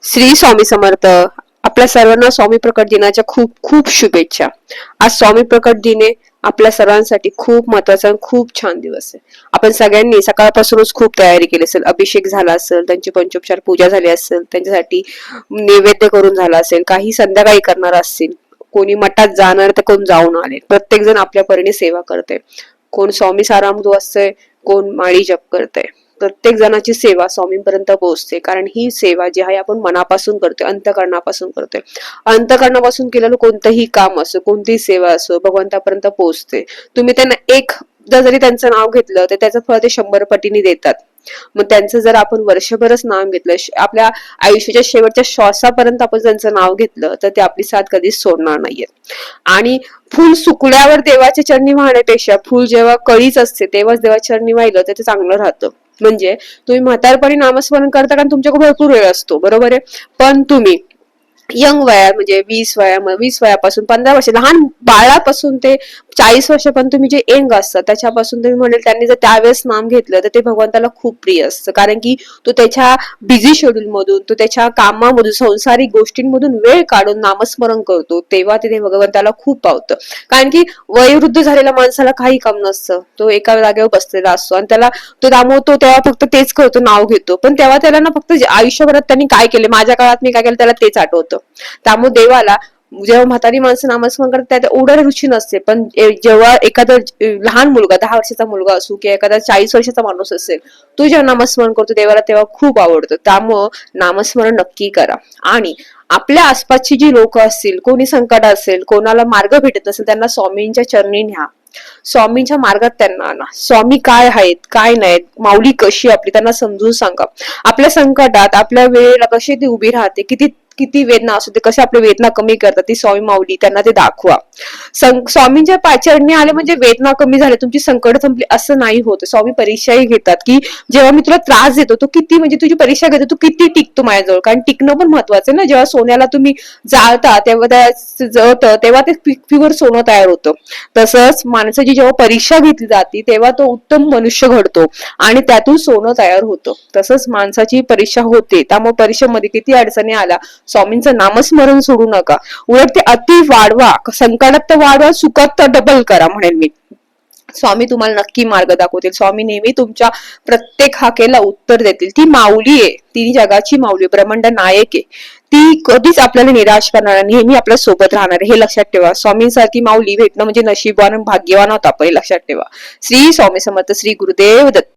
श्री स्वामी समर्थ. आपल्या सर्वांना स्वामी प्रकट दिनाच्या खूप खूप शुभेच्छा. आज स्वामी प्रकट दिने आपल्या सर्वांसाठी खूप महत्वाचा आणि खूप छान दिवस आहे. आपण सगळ्यांनी सकाळपासूनच खूप तयारी केली असेल. अभिषेक झाला असेल, त्यांची पंचोपचार पूजा झाली असेल, त्यांच्यासाठी नैवेद्य करून झाला असेल, काही संध्याकाळी करणार असतील, कोणी मठात जाणार तर कोण जाऊन आले. प्रत्येक जण आपल्या परीने सेवा करते. कोण स्वामी सारामृत वाचतंय, कोण माळी जप करते. प्रत्येक जणाची सेवा स्वामींपर्यंत पोहोचते. कारण ही सेवा जी आहे आपण मनापासून करतोय, अंतःकरणापासून करतोय. अंतःकरणापासून केलेलं कोणतंही काम असो, कोणतीही सेवा असो, भगवंतापर्यंत पोहोचते. तुम्ही त्यांना एकदा जरी त्यांचं नाव घेतलं तर त्याचं फळ ते 100 पटीने देतात. मग त्यांचं जर आपण वर्षभरच नाव घेतलं, आपल्या आयुष्याच्या शेवटच्या श्वासापर्यंत आपण त्यांचं नाव घेतलं तर ते आपली साथ कधीच सोडणार नाहीये. आणि फुल सुकल्यावर देवाच्या चरणी वाहण्यापेक्षा फुल जेव्हा कळीच असते तेव्हाच देवाच्या चरणी वाहिलं तर ते चांगलं राहतं. म्हणजे तुम्ही म्हातारपणी नामस्मरण करता कारण तुमच्याकडे भरपूर वेळ असतो, बरोबर आहे. पण तुम्ही यंग वयात म्हणजे 20 वयापासून 15 वर्ष, लहान बाळापासून ते 40 वर्षापर्यंत तुम्ही जे यंग असतात त्याच्यापासून तुम्ही म्हणेल त्यांनी जर त्यावेळेस नाम घेतलं तर ते भगवंताला खूप प्रिय असतं. कारण की तो त्याच्या बिझी शेड्यूल मधून, तो त्याच्या कामामधून, संसारिक गोष्टींमधून वेळ काढून नामस्मरण करतो, तेव्हा ते भगवंताला खूप पावतं. कारण की वयोवृद्ध झालेल्या माणसाला काही काम नसतं, तो एका जागेवर बसलेला असतो आणि त्याला तो दामवतो तेव्हा फक्त तेच करतो, नाव घेतो. पण तेव्हा त्याला ना फक्त आयुष्यभरात त्यांनी काय केले, माझ्या काळात मी काय केलं, त्याला तेच आठवतं. त्यामुळे देवाला जेव्हा म्हातारी माणसं नामस्मरण करतात त्यात एवढं रुची नसते. पण जेव्हा एखादा लहान मुलगा, 10 वर्षाचा मुलगा असो किंवा एखादा 40 वर्षाचा माणूस असेल, तो जेव्हा नामस्मरण करतो देवाला तेव्हा खूप आवडतं. त्यामुळं नामस्मरण नक्की करा. आणि आपल्या आसपासची जी लोक असतील, कोणी संकट असेल, कोणाला मार्ग भेटत नसेल, त्यांना स्वामींच्या चरणी न्या. स्वामींच्या मार्गात त्यांना आणा. स्वामी काय आहेत, काय नाहीत, माऊली कशी आपली त्यांना समजून सांगा. आपल्या संकटात, आपल्या वेळेला कशी ती उभी राहते, किती किती वेदना असू दे, कसे आपल्या वेदना कमी करतात ती स्वामी माऊली, त्यांना ते दाखवा. स्वामींच्या चरणी आले म्हणजे वेदना कमी झाले, तुमची संकट संपली असं नाही होत. स्वामी परीक्षाही घेतात की जेव्हा मी तुला त्रास देतो तो किती, म्हणजे तुझी परीक्षा घेतो तू किती टिकतो माझ्याजवळ. कारण टिकणं पण महत्वाचं आहे ना. जेव्हा सोन्याला तुम्ही जाळता तेव्हा जळतं तेव्हा ते प्युअर सोनं तयार होतं. तसंच माणसाची जेव्हा परीक्षा घेतली जाते तेव्हा तो उत्तम मनुष्य घडतो आणि त्यातून सोनं तयार होतं. तसंच माणसाची परीक्षा होते. त्यामुळे परीक्षेमध्ये किती अडचणी आल्या, स्वामींचं नामस्मरण सोडू नका. उलट ते अति वाढवा, संकटात तर वाढवा, सुखात तर डबल करा म्हणेल मी. स्वामी तुम्हाला नक्की मार्ग दाखवतील. स्वामी नेहमी तुमच्या प्रत्येक हाकेला उत्तर देतील. ती माऊली आहे, ती जगाची माऊली, ब्रह्मांड नायक आहे. ती कधीच आपल्याला निराश करणार, नेहमी आपल्या सोबत राहणार, हे लक्षात ठेवा. स्वामींसारखी माऊली भेटणं म्हणजे नशीबवान, भाग्यवान आहोत आपण, हे लक्षात ठेवा. श्री स्वामी समर्थ. श्री गुरुदेव दत्त.